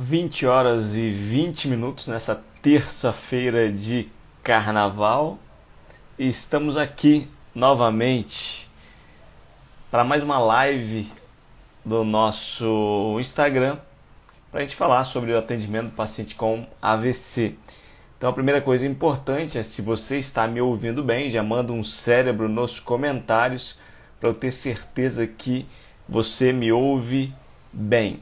20 horas e 20 minutos nessa terça-feira de carnaval. E estamos aqui novamente para mais uma live do nosso Instagram para a gente falar sobre o atendimento do paciente com AVC. Então a primeira coisa importante é, se você está me ouvindo bem, já manda um cérebro nos comentários para eu ter certeza que você me ouve bem.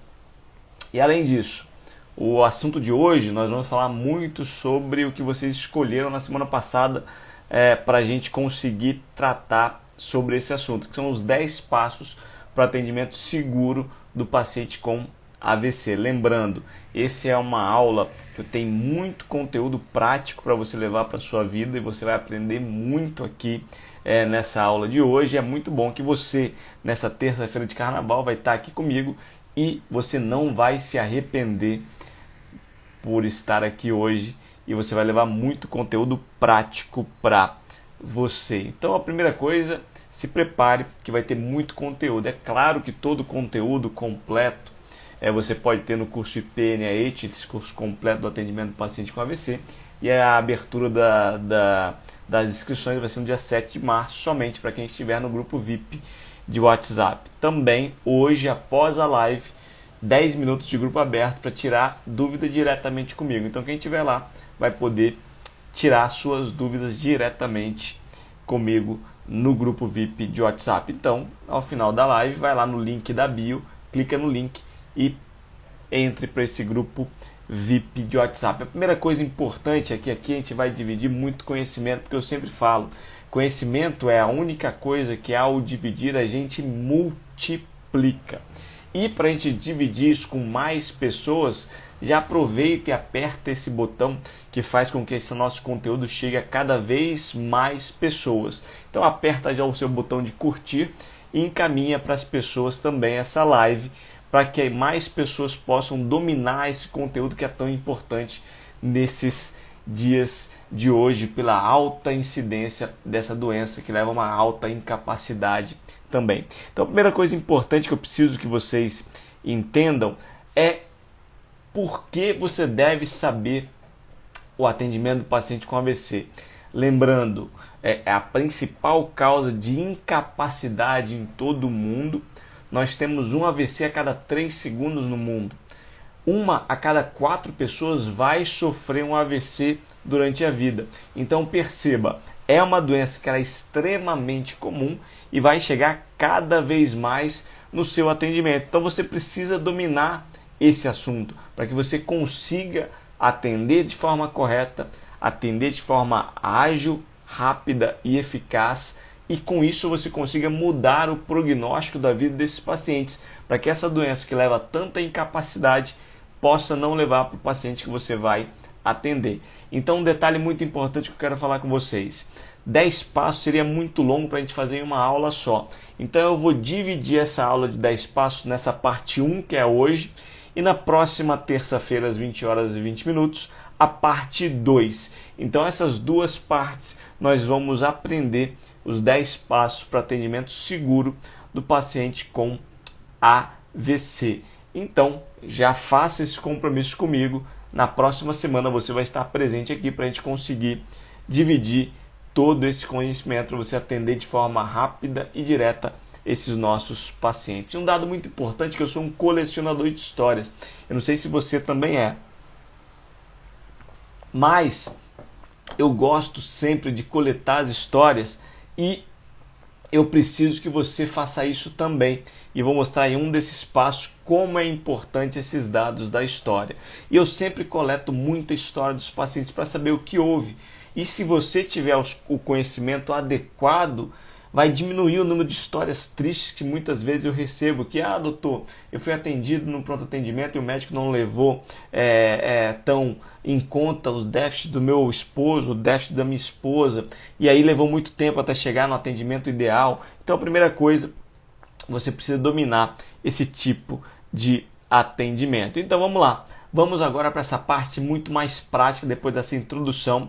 E além disso, o assunto de hoje nós vamos falar muito sobre o que vocês escolheram na semana passada para a gente conseguir tratar sobre esse assunto, que são os 10 passos para o atendimento seguro do paciente com AVC. Lembrando, essa é uma aula que eu tenho muito conteúdo prático para você levar para a sua vida e você vai aprender muito aqui nessa aula de hoje. É muito bom que você, nessa terça-feira de carnaval, vai estar aqui comigo e você não vai se arrepender por estar aqui hoje e você vai levar muito conteúdo prático para você. Então a primeira coisa, se prepare que vai ter muito conteúdo. É claro que todo conteúdo completo você pode ter no curso IPNAH, esse curso completo do atendimento do paciente com AVC, e a abertura das inscrições vai ser no dia 7 de março, somente para quem estiver no grupo VIP de WhatsApp. Também hoje, após a live, 10 minutos de grupo aberto para tirar dúvida diretamente comigo. Então quem estiver lá vai poder tirar suas dúvidas diretamente comigo no grupo VIP de WhatsApp. Então, ao final da live, vai lá no link da bio, clica no link e entre para esse grupo VIP de WhatsApp. A primeira coisa importante é que aqui a gente vai dividir muito conhecimento, porque eu sempre falo, conhecimento é a única coisa que ao dividir a gente multiplica. E para a gente dividir isso com mais pessoas, já aproveita e aperta esse botão que faz com que esse nosso conteúdo chegue a cada vez mais pessoas. Então aperta já o seu botão de curtir e encaminha para as pessoas também essa live, para que mais pessoas possam dominar esse conteúdo que é tão importante nesses dias de hoje, pela alta incidência dessa doença que leva a uma alta incapacidade também. Então a primeira coisa importante que eu preciso que vocês entendam é por que você deve saber o atendimento do paciente com AVC. Lembrando, é a principal causa de incapacidade em todo o mundo. Nós temos um AVC a cada 3 segundos no mundo. Uma a cada 4 pessoas vai sofrer um AVC durante a vida. Então perceba, é uma doença que é extremamente comum e vai chegar cada vez mais no seu atendimento. Então você precisa dominar esse assunto para que você consiga atender de forma correta, atender de forma ágil, rápida e eficaz, e com isso você consiga mudar o prognóstico da vida desses pacientes, para que essa doença que leva tanta incapacidade possa não levar para o paciente que você vai atender. Então um detalhe muito importante que eu quero falar com vocês: 10 passos seria muito longo para a gente fazer em uma aula só. Então eu vou dividir essa aula de 10 passos nessa parte 1, que é hoje, e na próxima terça-feira, às 20 horas e 20 minutos, a parte 2. Então essas duas partes nós vamos aprender os 10 passos para atendimento seguro do paciente com AVC. Então já faça esse compromisso comigo. Na próxima semana você vai estar presente aqui para a gente conseguir dividir todo esse conhecimento, para você atender de forma rápida e direta esses nossos pacientes. E um dado muito importante, que eu sou um colecionador de histórias. Eu não sei se você também é, mas eu gosto sempre de coletar as histórias e eu preciso que você faça isso também. E vou mostrar em um desses passos como é importante esses dados da história. E eu sempre coleto muita história dos pacientes para saber o que houve. E se você tiver o conhecimento adequado, vai diminuir o número de histórias tristes que muitas vezes eu recebo, que, doutor, eu fui atendido no pronto atendimento e o médico não levou tão em conta os déficits do meu esposo, o déficit da minha esposa, e aí levou muito tempo até chegar no atendimento ideal. Então a primeira coisa, você precisa dominar esse tipo de atendimento. Então vamos lá, vamos agora para essa parte muito mais prática, depois dessa introdução,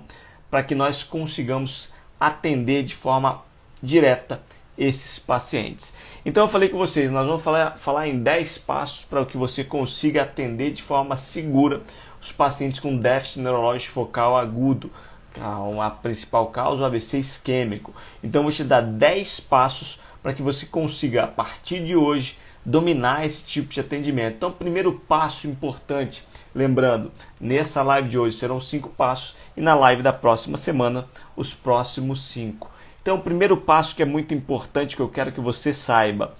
para que nós consigamos atender de forma direta esses pacientes. Então eu falei com vocês, nós vamos falar em 10 passos para que você consiga atender de forma segura os pacientes com déficit neurológico focal agudo, a principal causa, o AVC isquêmico. Então eu vou te dar 10 passos para que você consiga, a partir de hoje, dominar esse tipo de atendimento. Então, primeiro passo importante, lembrando, nessa live de hoje serão 5 passos e na live da próxima semana, os próximos 5. Então, o primeiro passo que é muito importante, que eu quero que você saiba,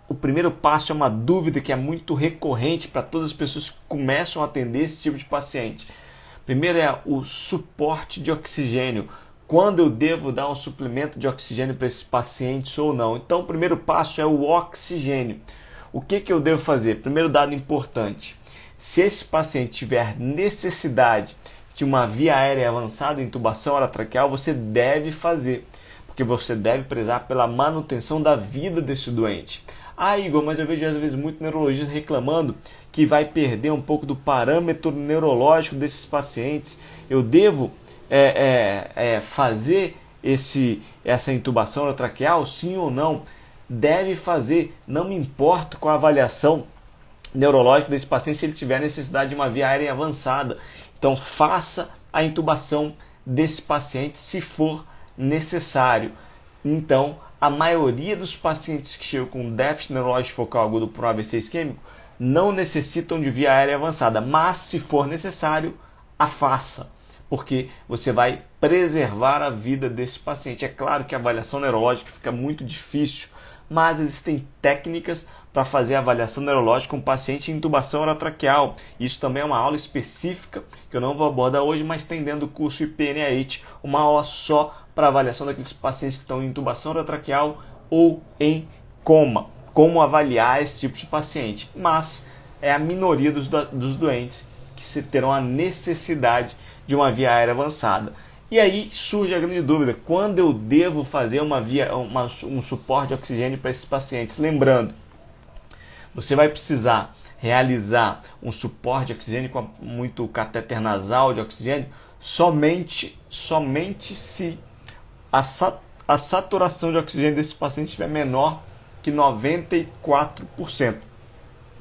o primeiro passo é uma dúvida que é muito recorrente para todas as pessoas que começam a atender esse tipo de paciente. Primeiro é o suporte de oxigênio. Quando eu devo dar um suplemento de oxigênio para esses pacientes ou não? Então, o primeiro passo é o oxigênio. O que eu devo fazer? Primeiro dado importante. Se esse paciente tiver necessidade de uma via aérea avançada, intubação orotraqueal, você deve fazer, porque você deve prezar pela manutenção da vida desse doente. Ah, Igor, mas eu vejo às vezes muito neurologista reclamando que vai perder um pouco do parâmetro neurológico desses pacientes. Eu devo fazer essa intubação orotraqueal, sim ou não? Deve fazer, não me importo com a avaliação neurológica desse paciente se ele tiver necessidade de uma via aérea avançada. Então faça a intubação desse paciente se for necessário. Então, a maioria dos pacientes que chegam com déficit neurológico focal agudo por um AVC isquêmico não necessitam de via aérea avançada, mas se for necessário, a faça, porque você vai preservar a vida desse paciente. É claro que a avaliação neurológica fica muito difícil, mas existem técnicas para fazer a avaliação neurológica com paciente em intubação orotraqueal. Isso também é uma aula específica que eu não vou abordar hoje, mas tem dentro do curso IPNAH uma aula só para avaliação daqueles pacientes que estão em intubação orotraqueal ou em coma. Como avaliar esse tipo de paciente. Mas é a minoria dos doentes que terão a necessidade de uma via aérea avançada. E aí surge a grande dúvida, quando eu devo fazer um suporte de oxigênio para esses pacientes? Lembrando, você vai precisar realizar um suporte de oxigênio com muito catéter nasal de oxigênio somente se a saturação de oxigênio desse paciente estiver menor que 94%.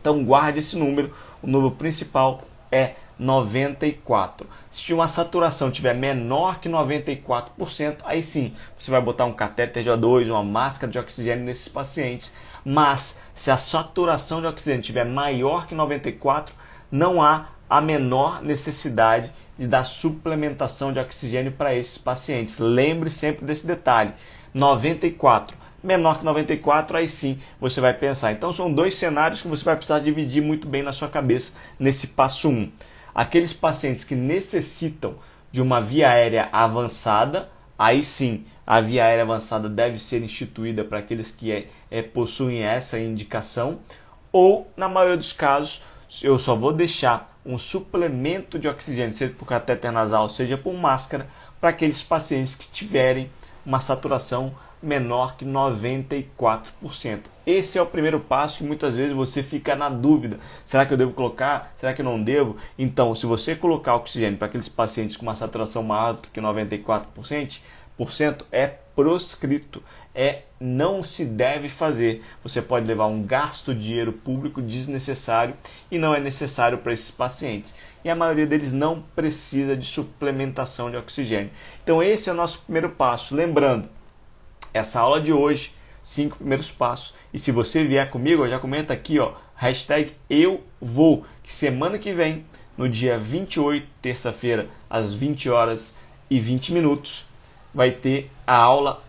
Então guarde esse número, o número principal é 94. Se uma saturação tiver menor que 94%, aí sim, você vai botar um catéter de O2, uma máscara de oxigênio nesses pacientes. Mas se a saturação de oxigênio tiver maior que 94%, não há a menor necessidade de dar suplementação de oxigênio para esses pacientes. Lembre sempre desse detalhe, 94. Menor que 94, aí sim você vai pensar. Então são dois cenários que você vai precisar dividir muito bem na sua cabeça nesse passo 1. Aqueles pacientes que necessitam de uma via aérea avançada, aí sim a via aérea avançada deve ser instituída para aqueles que possuem essa indicação, ou na maioria dos casos eu só vou deixar um suplemento de oxigênio, seja por catéter nasal, seja por máscara, para aqueles pacientes que tiverem uma saturação menor que 94%. Esse é o primeiro passo que muitas vezes você fica na dúvida. Será que eu devo colocar? Será que eu não devo? Então, se você colocar oxigênio para aqueles pacientes com uma saturação maior do que 94%, é proscrito, não se deve fazer. Você pode levar um gasto de dinheiro público desnecessário e não é necessário para esses pacientes. E a maioria deles não precisa de suplementação de oxigênio. Então esse é o nosso primeiro passo. Lembrando, essa aula de hoje, 5 primeiros passos. E se você vier comigo, já comenta aqui, hashtag eu vou. Que semana que vem, no dia 28, terça-feira, às 20 horas e 20 minutos, vai ter a aula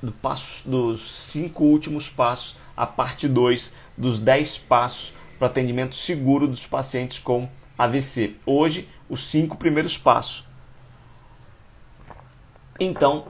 dos 5 últimos passos, a parte 2 dos 10 passos para atendimento seguro dos pacientes com AVC. Hoje, os 5 primeiros passos. Então,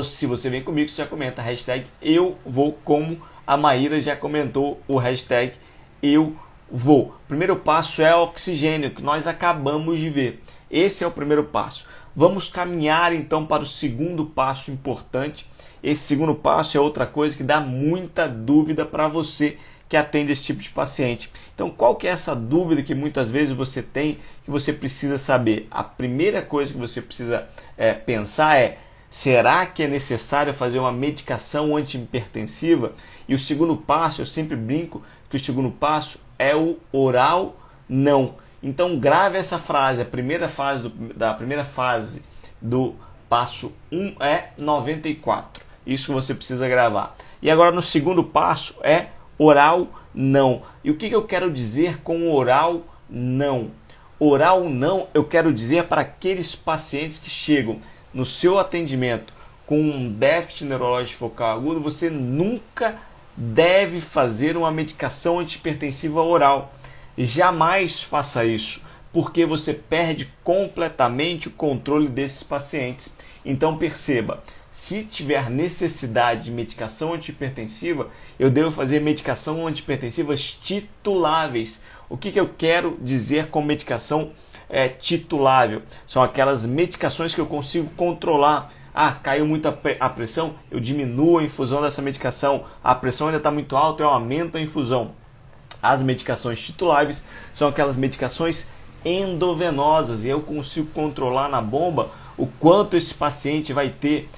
se você vem comigo, você já comenta hashtag eu vou, como a Maíra já comentou o hashtag eu vou. O primeiro passo é o oxigênio, que nós acabamos de ver. Esse é o primeiro passo. Vamos caminhar então para o segundo passo importante. Esse segundo passo é outra coisa que dá muita dúvida para você que atende esse tipo de paciente. Então, qual que é essa dúvida que muitas vezes você tem, que você precisa saber? A primeira coisa que você precisa pensar é: Será que é necessário fazer uma medicação antihipertensiva? E o segundo passo, eu sempre brinco que o segundo passo é o oral não. Então grave essa frase, a primeira fase do passo 1 é 94. Isso você precisa gravar. E agora no segundo passo é oral não. E o que eu quero dizer com oral não? Oral não, eu quero dizer para aqueles pacientes que chegam no seu atendimento com um déficit neurológico focal agudo, você nunca deve fazer uma medicação antihipertensiva oral. Jamais faça isso, porque você perde completamente o controle desses pacientes. Então perceba, se tiver necessidade de medicação antihipertensiva, eu devo fazer medicação antihipertensivas tituláveis. O que eu quero dizer com medicação titulável? São aquelas medicações que eu consigo controlar. Ah, caiu muito a pressão, eu diminuo a infusão dessa medicação. A pressão ainda está muito alta, eu aumento a infusão. As medicações tituláveis são aquelas medicações endovenosas e eu consigo controlar na bomba o quanto esse paciente vai ter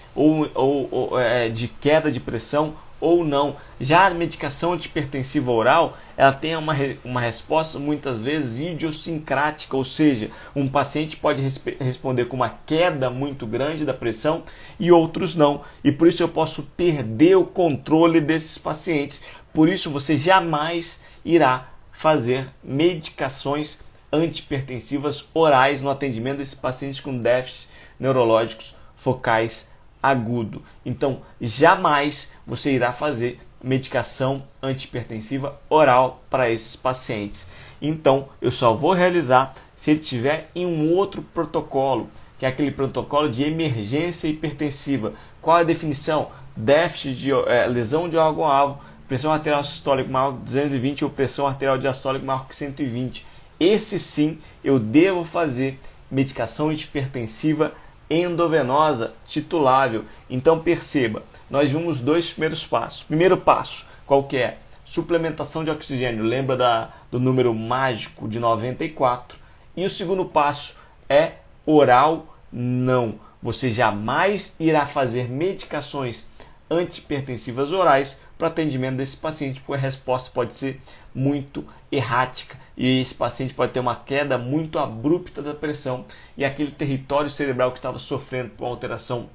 de queda de pressão ou não. Já a medicação antihipertensiva oral, ela tem uma resposta muitas vezes idiosincrática, ou seja, um paciente pode responder com uma queda muito grande da pressão e outros não. E por isso eu posso perder o controle desses pacientes. Por isso você jamais irá fazer medicações antihipertensivas orais no atendimento desses pacientes com déficits neurológicos focais agudo. Então, jamais você irá fazer medicação antihipertensiva oral para esses pacientes. Então, eu só vou realizar se ele tiver em um outro protocolo, que é aquele protocolo de emergência hipertensiva. Qual é a definição? Déficit de lesão de órgão-alvo, pressão arterial sistólica maior que 220 ou pressão arterial diastólica maior que 120. Esse sim, eu devo fazer medicação antihipertensiva endovenosa titulável. Então perceba, nós vimos dois primeiros passos. Primeiro passo, qual que é? Suplementação de oxigênio. Lembra do número mágico de 94. E o segundo passo é oral não. Você jamais irá fazer medicações antihipertensivas orais para atendimento desse paciente, porque a resposta pode ser muito errática e esse paciente pode ter uma queda muito abrupta da pressão e aquele território cerebral que estava sofrendo por alteração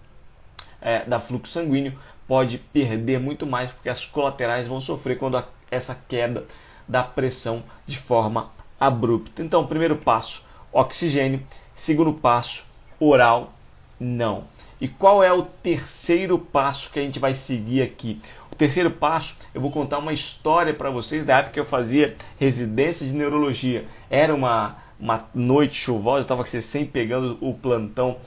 da fluxo sanguíneo pode perder muito mais, porque as colaterais vão sofrer quando essa queda da pressão de forma abrupta. Então, primeiro passo, oxigênio. Segundo passo, oral não. E qual é o terceiro passo que a gente vai seguir aqui? O terceiro passo, eu vou contar uma história para vocês da época que eu fazia residência de neurologia. Era uma noite chuvosa, eu estava recém pegando o plantão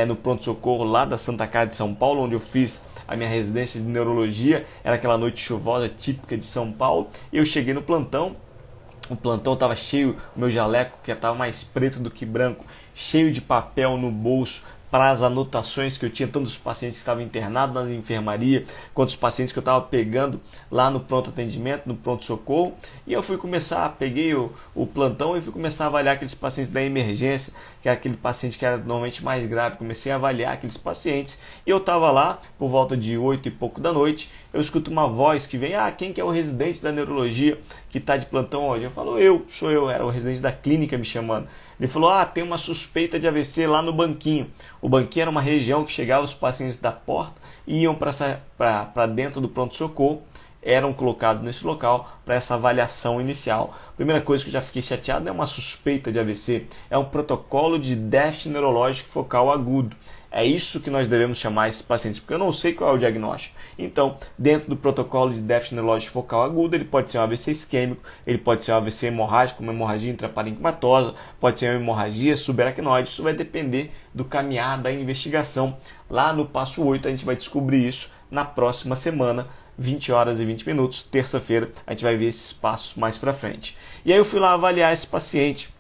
no pronto-socorro lá da Santa Casa de São Paulo, onde eu fiz a minha residência de neurologia. Era aquela noite chuvosa típica de São Paulo. Eu cheguei no plantão. O plantão estava cheio, o meu jaleco, que estava mais preto do que branco, cheio de papel no bolso para as anotações que eu tinha, tanto dos pacientes que estavam internados na enfermaria, quanto os pacientes que eu estava pegando lá no pronto atendimento, no pronto-socorro. E eu fui começar, peguei o plantão e fui começar a avaliar aqueles pacientes da emergência, que era aquele paciente que era normalmente mais grave. Comecei a avaliar aqueles pacientes e eu estava lá por volta de 8 e pouco da noite. Eu escuto uma voz que vem: quem que é o residente da neurologia que está de plantão hoje? Eu falo: sou eu, era o residente da clínica me chamando. Ele falou: tem uma suspeita de AVC lá no banquinho. O banquinho era uma região que chegava os pacientes da porta e iam para dentro do pronto-socorro, eram colocados nesse local para essa avaliação inicial. Primeira coisa que eu já fiquei chateado é uma suspeita de AVC, é um protocolo de déficit neurológico focal agudo. É isso que nós devemos chamar esses pacientes, porque eu não sei qual é o diagnóstico. Então, dentro do protocolo de déficit neurológico focal agudo, ele pode ser um AVC isquêmico, ele pode ser um AVC hemorrágico, uma hemorragia intraparenquimatosa, pode ser uma hemorragia subaracnoide. Isso vai depender do caminhar da investigação. Lá no passo 8 a gente vai descobrir isso na próxima semana, 20 horas e 20 minutos, terça-feira, a gente vai ver esses passos mais para frente. E aí eu fui lá avaliar esse paciente.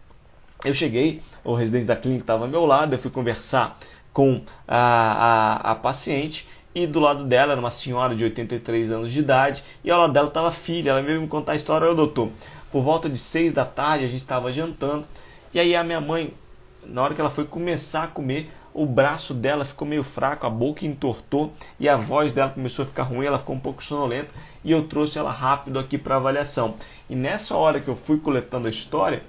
Eu cheguei, o residente da clínica estava ao meu lado, eu fui conversar com a paciente e do lado dela era uma senhora de 83 anos de idade e ao lado dela estava a filha. Ela veio me contar a história: doutor, por volta de 6 da tarde a gente estava jantando e aí a minha mãe, na hora que ela foi começar a comer, o braço dela ficou meio fraco, a boca entortou e a voz dela começou a ficar ruim, ela ficou um pouco sonolenta e eu trouxe ela rápido aqui para avaliação. E nessa hora que eu fui coletando a história,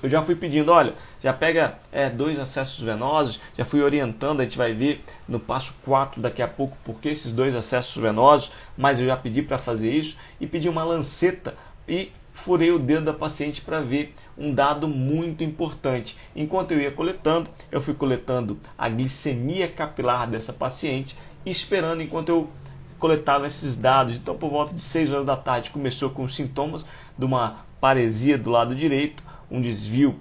eu já fui pedindo, olha, já pega 2 acessos venosos, já fui orientando, a gente vai ver no passo 4 daqui a pouco porque esses 2 acessos venosos, mas eu já pedi para fazer isso e pedi uma lanceta e furei o dedo da paciente para ver um dado muito importante. Enquanto eu ia coletando, eu fui coletando a glicemia capilar dessa paciente e esperando enquanto eu coletava esses dados. Então, por volta de 6 horas da tarde, começou com os sintomas de uma paresia do lado direito, um desvio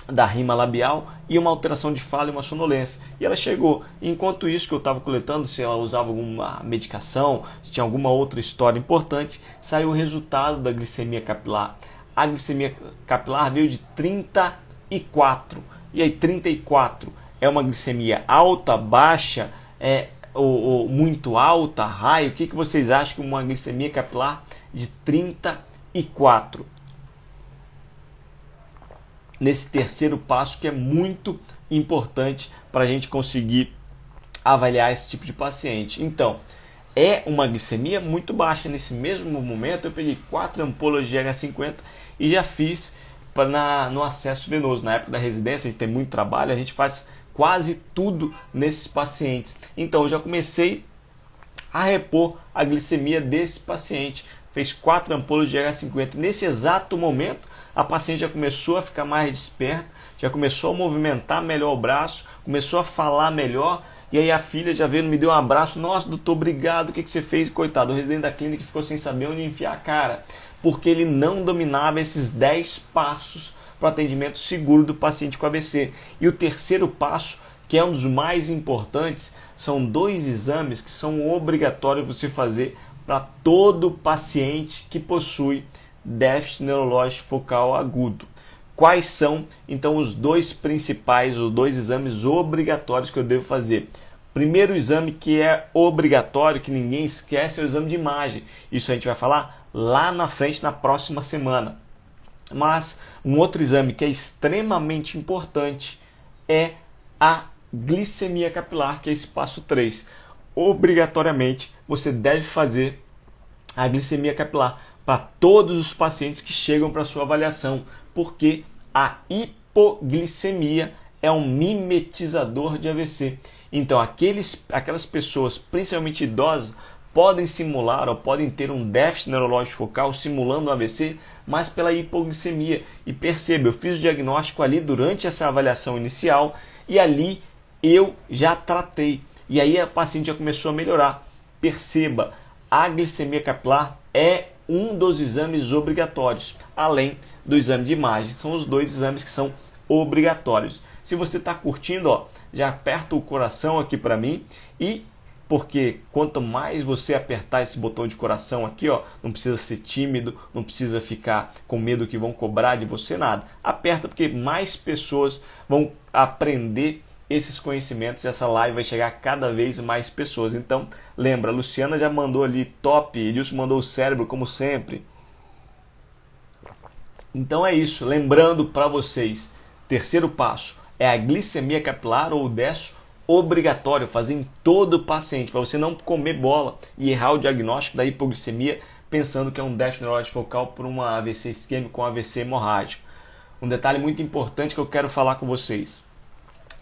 da rima labial e uma alteração de fala e uma sonolência. E ela chegou. Enquanto isso que eu estava coletando, se ela usava alguma medicação, se tinha alguma outra história importante, saiu o resultado da glicemia capilar. A glicemia capilar veio de 34. E aí 34 é uma glicemia alta, baixa, ou muito alta, high? O que vocês acham que uma glicemia capilar de 34? Nesse terceiro passo que é muito importante para a gente conseguir avaliar esse tipo de paciente. Então, é uma glicemia muito baixa. Nesse mesmo momento eu peguei 4 ampolas de H50 e já fiz no acesso venoso. Na época da residência a gente tem muito trabalho, a gente faz quase tudo nesses pacientes. Então eu já comecei a repor a glicemia desse paciente. Fez 4 ampolas de H50. Nesse exato momento a paciente já começou a ficar mais desperta, já começou a movimentar melhor o braço, começou a falar melhor, e aí a filha já veio, me deu um abraço, nossa doutor, obrigado, o que você fez? Coitado, o residente da clínica ficou sem saber onde enfiar a cara, porque ele não dominava esses 10 passos para o atendimento seguro do paciente com AVC. E o terceiro passo, que é um dos mais importantes, são 2 exames que são obrigatórios você fazer para todo paciente que possui déficit neurológico focal agudo. Quais são, então, os 2 principais, os 2 exames obrigatórios que eu devo fazer? Primeiro exame que é obrigatório, que ninguém esquece, é o exame de imagem. Isso a gente vai falar lá na frente, na próxima semana. Mas um outro exame que é extremamente importante é a glicemia capilar, que é esse passo 3. Obrigatoriamente, você deve fazer a glicemia capilar para todos os pacientes que chegam para sua avaliação, porque a hipoglicemia é um mimetizador de AVC. Então, aquelas pessoas, principalmente idosas, podem simular ou podem ter um déficit neurológico focal simulando um AVC, mas pela hipoglicemia. E perceba, eu fiz o diagnóstico ali durante essa avaliação inicial e ali eu já tratei. E aí a paciente já começou a melhorar. Perceba, a glicemia capilar é um dos exames obrigatórios, além do exame de imagem. São os 2 exames que são obrigatórios. Se você está curtindo, já aperta o coração aqui para mim, e porque quanto mais você apertar esse botão de coração aqui, não precisa ser tímido, não precisa ficar com medo que vão cobrar de você nada. Aperta porque mais pessoas vão aprender esses conhecimentos, essa live vai chegar a cada vez mais pessoas. Então, lembra, a Luciana já mandou ali top, Edilson mandou o cérebro, como sempre. Então é isso, lembrando para vocês, terceiro passo é a glicemia capilar ou o DESO obrigatório, fazer em todo o paciente, para você não comer bola e errar o diagnóstico da hipoglicemia pensando que é um déficit neurológico focal por uma AVC isquêmico ou um AVC hemorrágico. Um detalhe muito importante que eu quero falar com vocês.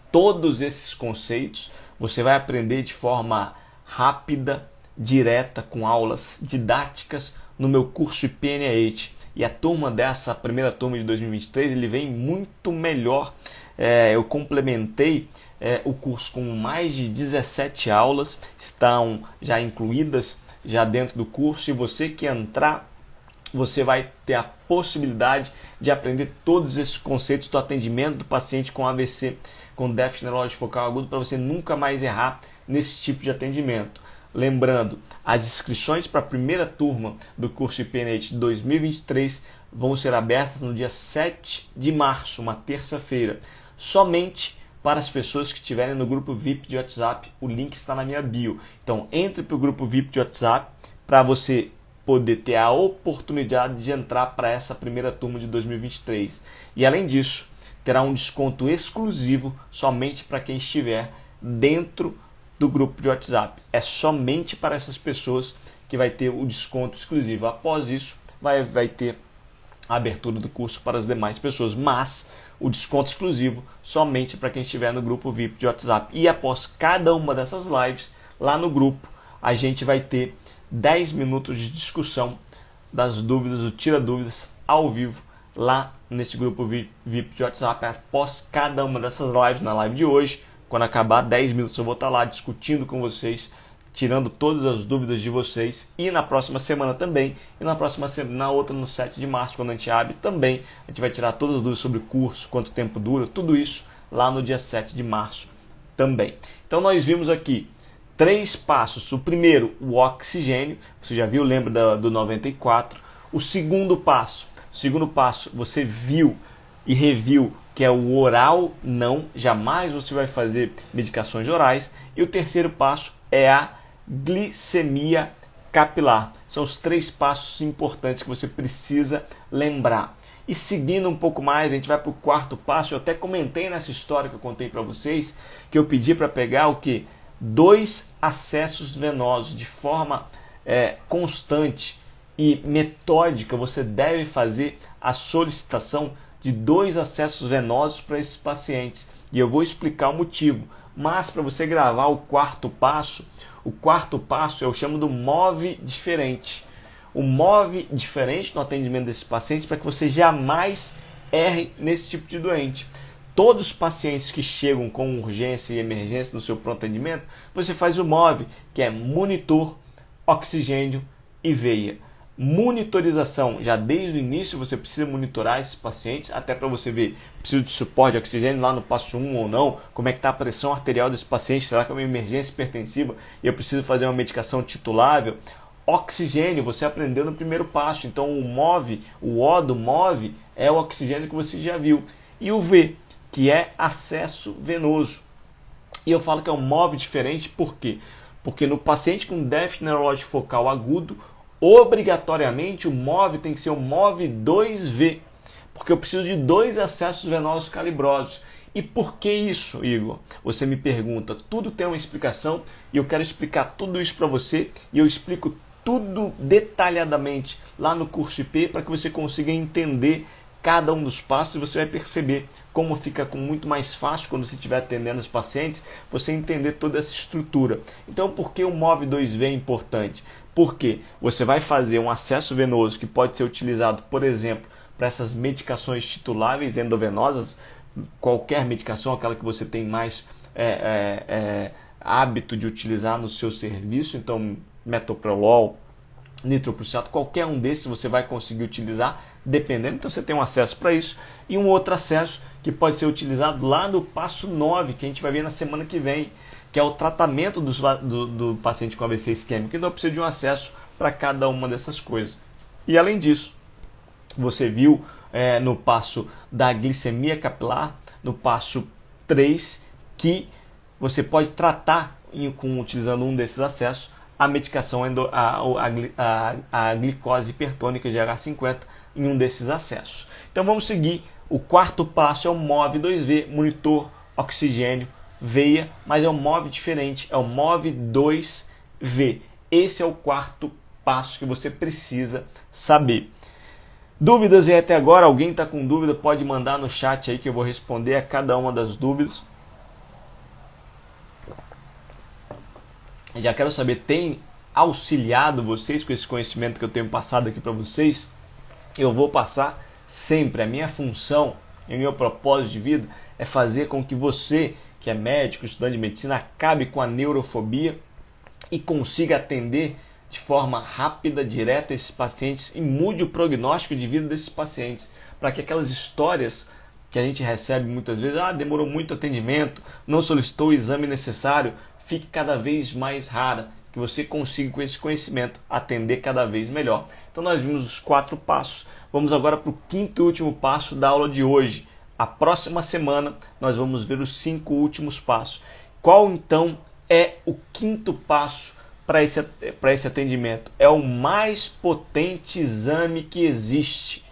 Todos esses conceitos você vai aprender de forma rápida, direta, com aulas didáticas no meu curso IPNH. E a turma dessa primeira turma de 2023, ele vem muito melhor. Eu complementei o curso com mais de 17 aulas, estão já incluídas já dentro do curso, e você que entrar, você vai ter a possibilidade de aprender todos esses conceitos do atendimento do paciente com AVC, com déficit neurológico focal agudo, para você nunca mais errar nesse tipo de atendimento. Lembrando, as inscrições para a primeira turma do curso IPNH 2023 vão ser abertas no dia 7 de março, uma terça-feira, somente para as pessoas que estiverem no grupo VIP de WhatsApp. O link está na minha bio. Então, entre para o grupo VIP de WhatsApp para você poder ter a oportunidade de entrar para essa primeira turma de 2023. E além disso, terá um desconto exclusivo somente para quem estiver dentro do grupo de WhatsApp. É somente para essas pessoas que vai ter o desconto exclusivo. Após isso, vai ter a abertura do curso para as demais pessoas, mas o desconto exclusivo somente para quem estiver no grupo VIP de WhatsApp. E após cada uma dessas lives, lá no grupo, a gente vai ter 10 minutos de discussão das dúvidas, o Tira Dúvidas, ao vivo, lá nesse grupo VIP de WhatsApp. Após cada uma dessas lives, na live de hoje, quando acabar 10 minutos eu vou estar lá discutindo com vocês, tirando todas as dúvidas de vocês, e na próxima semana também, e na próxima semana, na outra, no 7 de março, quando a gente abre também, a gente vai tirar todas as dúvidas sobre o curso, quanto tempo dura, tudo isso lá no dia 7 de março também. Então nós vimos aqui 3 passos. O primeiro, o oxigênio, você já viu, lembra do 94. O segundo passo, você viu e reviu que é o oral, não, jamais você vai fazer medicações orais. E o terceiro passo é a glicemia capilar. São os 3 passos importantes que você precisa lembrar. E seguindo um pouco mais, a gente vai para o quarto passo. Eu até comentei nessa história que eu contei para vocês, que eu pedi para pegar o que? 2 acessos venosos de forma constante e metódica. Você deve fazer a solicitação de 2 acessos venosos para esses pacientes. E eu vou explicar o motivo. Mas para você gravar o quarto passo eu chamo do MOVE diferente. O MOVE diferente no atendimento desses pacientes para que você jamais erre nesse tipo de doente. Todos os pacientes que chegam com urgência e emergência no seu pronto atendimento, você faz o MOVE, que é monitor, oxigênio e veia. Monitorização, já desde o início você precisa monitorar esses pacientes, até para você ver, preciso de suporte de oxigênio lá no passo 1 ou não, como é que está a pressão arterial desse paciente, será que é uma emergência hipertensiva e eu preciso fazer uma medicação titulável. Oxigênio, você aprendeu no primeiro passo, então o MOVE, o O do MOVE é o oxigênio que você já viu. E o V, que é acesso venoso. E eu falo que é um MOVE diferente, por quê? Porque no paciente com déficit neurológico focal agudo, obrigatoriamente o MOVE tem que ser o MOVE 2V, porque eu preciso de 2 acessos venosos calibrosos. E por que isso, Igor? Você me pergunta. Tudo tem uma explicação e eu quero explicar tudo isso para você, e eu explico tudo detalhadamente lá no curso IP para que você consiga entender cada um dos passos, e você vai perceber como fica muito mais fácil quando você estiver atendendo os pacientes, você entender toda essa estrutura. Então, por que o MOVE 2V é importante? Porque você vai fazer um acesso venoso que pode ser utilizado, por exemplo, para essas medicações tituláveis endovenosas, qualquer medicação, aquela que você tem mais hábito de utilizar no seu serviço, então metoprolol, nitroprusiato, qualquer um desses você vai conseguir utilizar, dependendo, então você tem um acesso para isso, e um outro acesso que pode ser utilizado lá no passo 9, que a gente vai ver na semana que vem, que é o tratamento do paciente com AVC isquêmico, então precisa de um acesso para cada uma dessas coisas. E além disso, você viu no passo da glicemia capilar, no passo 3, que você pode tratar utilizando um desses acessos a medicação, a glicose hipertônica GH50 em um desses acessos. Então vamos seguir. O quarto passo é o MOVE 2V, monitor, oxigênio, veia, mas é um MOVE diferente, é o MOVE 2V. Esse é o quarto passo que você precisa saber. Dúvidas aí até agora? Alguém está com dúvida? Pode mandar no chat aí que eu vou responder a cada uma das dúvidas. Já quero saber, tem auxiliado vocês com esse conhecimento que eu tenho passado aqui para vocês? Eu vou passar sempre. A minha função e o meu propósito de vida é fazer com que você, que é médico, estudante de medicina, acabe com a neurofobia e consiga atender de forma rápida, direta esses pacientes e mude o prognóstico de vida desses pacientes, para que aquelas histórias que a gente recebe muitas vezes, demorou muito atendimento, não solicitou o exame necessário, fique cada vez mais rara, que você consiga com esse conhecimento atender cada vez melhor. Então nós vimos os 4 passos, vamos agora para o quinto e último passo da aula de hoje. A próxima semana nós vamos ver os 5 últimos passos. Qual então é o quinto passo para esse atendimento? É o mais potente exame que existe.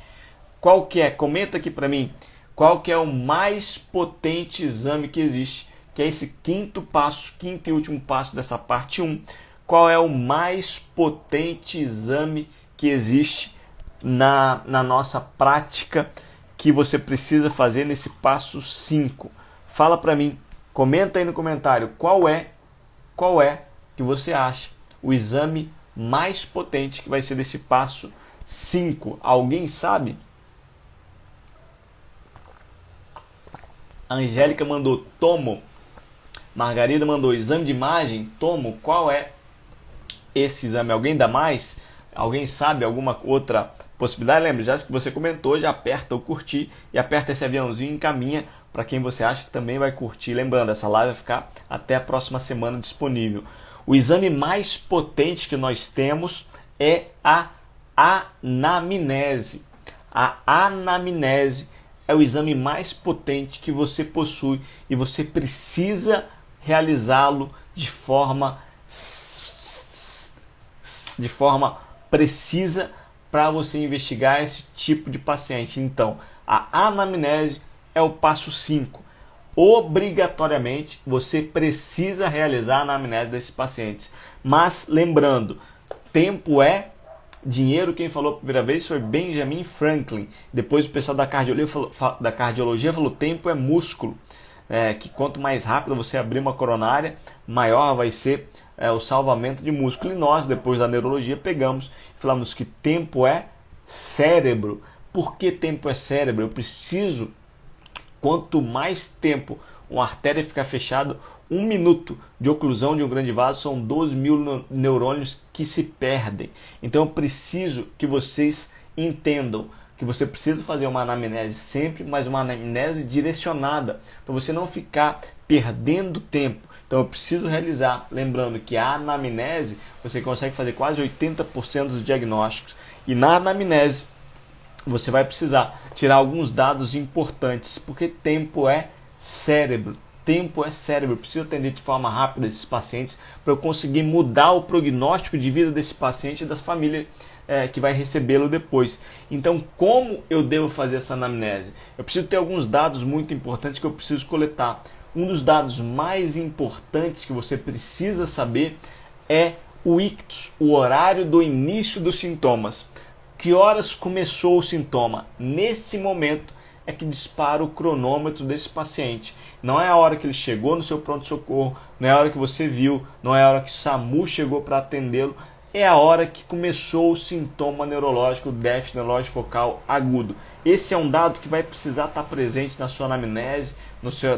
Qual que é? Comenta aqui para mim. Qual que é o mais potente exame que existe? Que é esse quinto passo, quinto e último passo dessa parte 1. Qual é o mais potente exame que existe na nossa prática que você precisa fazer nesse passo 5? Fala para mim, comenta aí no comentário qual é que você acha o exame mais potente que vai ser desse passo 5. Alguém sabe? A Angélica mandou tomo. Margarida mandou exame de imagem, tomo. Qual é esse exame? Alguém dá mais? Alguém sabe alguma outra possibilidade? Lembra, já que você comentou, já aperta o curtir e aperta esse aviãozinho e encaminha para quem você acha que também vai curtir. Lembrando, essa live vai ficar até a próxima semana disponível. O exame mais potente que nós temos é a anamnese. A anamnese é o exame mais potente que você possui e você precisa realizá-lo de forma precisa para você investigar esse tipo de paciente. Então, a anamnese é o passo 5. Obrigatoriamente, você precisa realizar a anamnese desses pacientes. Mas, lembrando, tempo é dinheiro. Quem falou a primeira vez foi Benjamin Franklin. Depois o pessoal da cardiologia falou tempo é músculo. Que quanto mais rápido você abrir uma coronária, maior vai ser o salvamento de músculo. E nós, depois da neurologia, pegamos e falamos que tempo é cérebro. Por que tempo é cérebro? Eu preciso, quanto mais tempo uma artéria ficar fechada, 1 minuto de oclusão de um grande vaso são 12 mil neurônios que se perdem. Então eu preciso que vocês entendam que você precisa fazer uma anamnese sempre, mas uma anamnese direcionada, para você não ficar perdendo tempo. Então eu preciso realizar, lembrando que a anamnese, você consegue fazer quase 80% dos diagnósticos. E na anamnese, você vai precisar tirar alguns dados importantes, porque tempo é cérebro. Tempo é cérebro. Eu preciso atender de forma rápida esses pacientes para eu conseguir mudar o prognóstico de vida desse paciente e da família que vai recebê-lo depois. Então, como eu devo fazer essa anamnese? Eu preciso ter alguns dados muito importantes que eu preciso coletar. Um dos dados mais importantes que você precisa saber é o ictus, o horário do início dos sintomas. Que horas começou o sintoma? Nesse momento é que dispara o cronômetro desse paciente. Não é a hora que ele chegou no seu pronto-socorro, não é a hora que você viu, não é a hora que o SAMU chegou para atendê-lo, é a hora que começou o sintoma neurológico, o déficit neurológico focal agudo. Esse é um dado que vai precisar estar presente na sua anamnese,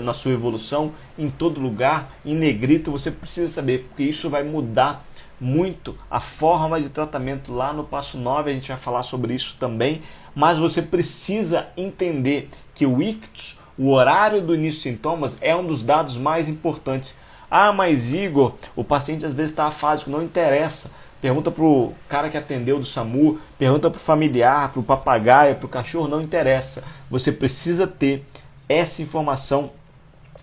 na sua evolução, em todo lugar, em negrito, você precisa saber, porque isso vai mudar muito a forma de tratamento. Lá no passo 9 a gente vai falar sobre isso também, mas você precisa entender que o ictus, o horário do início dos sintomas, é um dos dados mais importantes. Ah, mas Igor, o paciente às vezes está afásico, não interessa. Pergunta para o cara que atendeu do SAMU, pergunta para o familiar, para o papagaio, para o cachorro, não interessa. Você precisa ter essa informação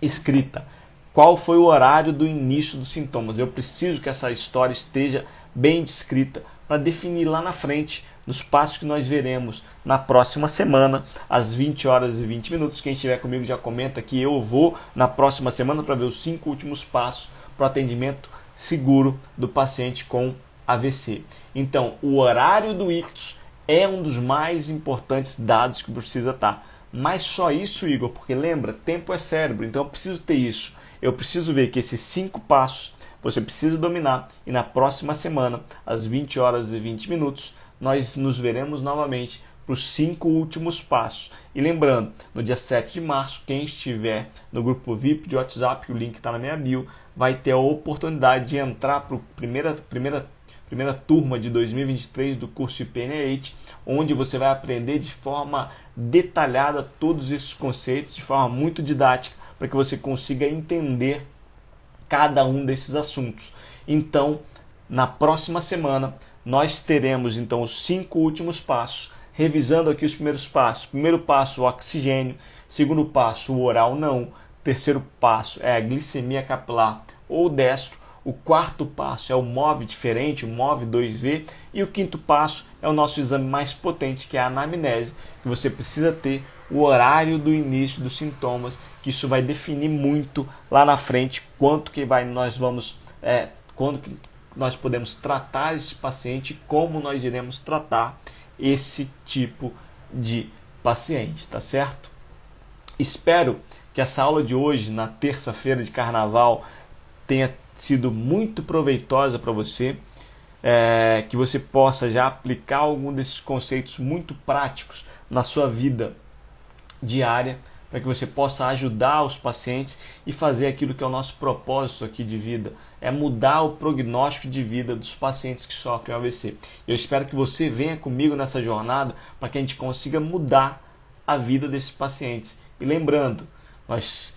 escrita. Qual foi o horário do início dos sintomas? Eu preciso que essa história esteja bem descrita para definir lá na frente, nos passos que nós veremos na próxima semana, às 20 horas e 20 minutos. Quem estiver comigo já comenta que eu vou na próxima semana para ver os 5 últimos passos para o atendimento seguro do paciente com AVC. Então, o horário do ictus é um dos mais importantes dados que precisa estar. Mas só isso, Igor, porque lembra, tempo é cérebro, então eu preciso ter isso. Eu preciso ver que esses 5 passos você precisa dominar e na próxima semana, às 20 horas e 20 minutos, nós nos veremos novamente para os 5 últimos passos. E lembrando, no dia 7 de março, quem estiver no grupo VIP de WhatsApp, o link está na minha bio, vai ter a oportunidade de entrar para a primeira turma de 2023 do curso IPNH, onde você vai aprender de forma detalhada todos esses conceitos, de forma muito didática, para que você consiga entender cada um desses assuntos. Então, na próxima semana, nós teremos então os 5 últimos passos, revisando aqui os primeiros passos. Primeiro passo, o oxigênio. Segundo passo, o oral não. Terceiro passo é a glicemia capilar ou destro. O quarto passo é o MOVE diferente, o MOVE 2V. E o quinto passo é o nosso exame mais potente, que é a anamnese, que você precisa ter o horário do início dos sintomas, que isso vai definir muito lá na frente quando que nós podemos tratar esse paciente, como nós iremos tratar esse tipo de paciente, tá certo? Espero que essa aula de hoje, na terça-feira de carnaval, tenha sido muito proveitosa para você, que você possa já aplicar algum desses conceitos muito práticos na sua vida diária, para que você possa ajudar os pacientes e fazer aquilo que é o nosso propósito aqui de vida, é mudar o prognóstico de vida dos pacientes que sofrem AVC. Eu espero que você venha comigo nessa jornada para que a gente consiga mudar a vida desses pacientes. E lembrando, nós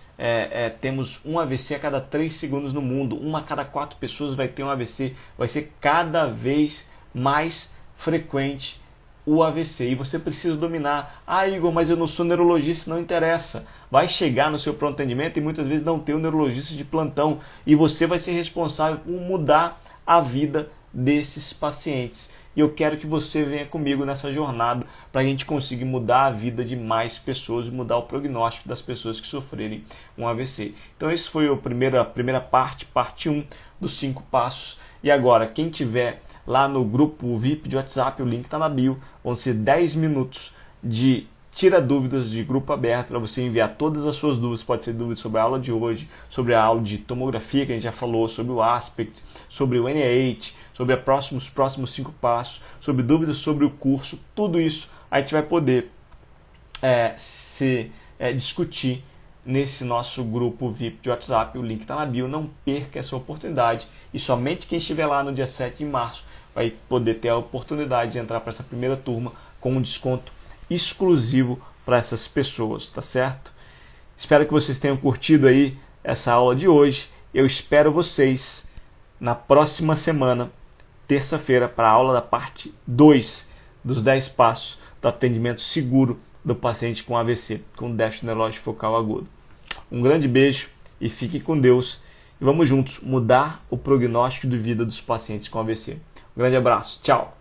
temos um AVC a cada 3 segundos no mundo, uma a cada 4 pessoas vai ter um AVC, vai ser cada vez mais frequente o AVC, e você precisa dominar. Ah, Igor, mas eu não sou neurologista, não interessa. Vai chegar no seu pronto atendimento e muitas vezes não tem um neurologista de plantão, e você vai ser responsável por mudar a vida desses pacientes. E eu quero que você venha comigo nessa jornada para a gente conseguir mudar a vida de mais pessoas e mudar o prognóstico das pessoas que sofrerem um AVC. Então esse foi a primeira parte 1 dos 5 passos. E agora, quem tiver lá no grupo VIP de WhatsApp, o link está na bio, vão ser 10 minutos de tira dúvidas de grupo aberto para você enviar todas as suas dúvidas. Pode ser dúvidas sobre a aula de hoje, sobre a aula de tomografia que a gente já falou, sobre o ASPECT, sobre o NIH, sobre os próximos 5 passos, sobre dúvidas sobre o curso. Tudo isso a gente vai poder discutir nesse nosso grupo VIP de WhatsApp. O link está na bio, não perca essa oportunidade. E somente quem estiver lá no dia 7 de março vai poder ter a oportunidade de entrar para essa primeira turma com um desconto exclusivo para essas pessoas, tá certo? Espero que vocês tenham curtido aí essa aula de hoje. Eu espero vocês na próxima semana, terça-feira, para a aula da parte 2 dos 10 passos do atendimento seguro do paciente com AVC, com déficit neurológico focal agudo. Um grande beijo e fique com Deus. E vamos juntos mudar o prognóstico de vida dos pacientes com AVC. Um grande abraço. Tchau.